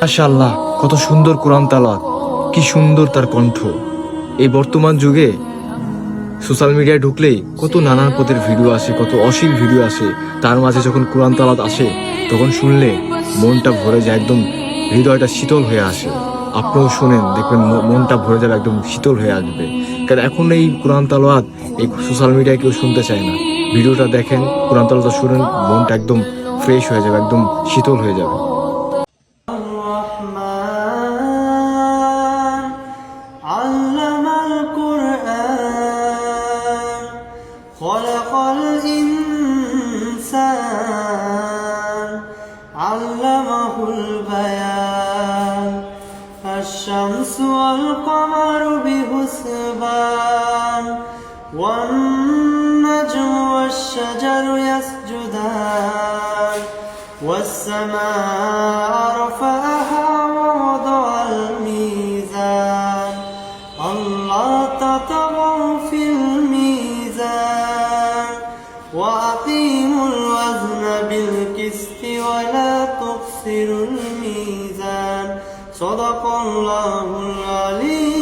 মাশাআল্লাহ, কত সুন্দর কোরআন তালাওয়াত, কি সুন্দর তার কণ্ঠ। এই বর্তমান যুগে সোশ্যাল মিডিয়ায় ঢুকলেই কত নানান পদের ভিডিও আসে, কত অশ্লীল ভিডিও আসে। তার মাঝে যখন কোরআন তালাওয়াত আসে তখন শুনলে মনটা ভরে যায়, একদম হৃদয়টা শীতল হয়ে আসে। আপনিও শুনেন, দেখবেন মনটা ভরে যাবে, একদম শীতল হয়ে আসবে। কারণ এখন এই কোরআন তালাওয়াত এই সোশ্যাল মিডিয়ায় কেউ শুনতে চায় না। ভিডিওটা দেখেন, কোরআন তালাওয়াত শুনেন, মনটা একদম ফ্রেশ হয়ে যাবে, একদম শীতল হয়ে যাবে। علم القرآن خلق الإنسان علمه البيان الشمس والقمر بحسبان والنجم والشجر يسجدان والسماء رفعها ووضع الميزان الله تطغوا في الميزان وأقيموا الوزن بالقسط ولا تخسروا الميزان صدق الله العلي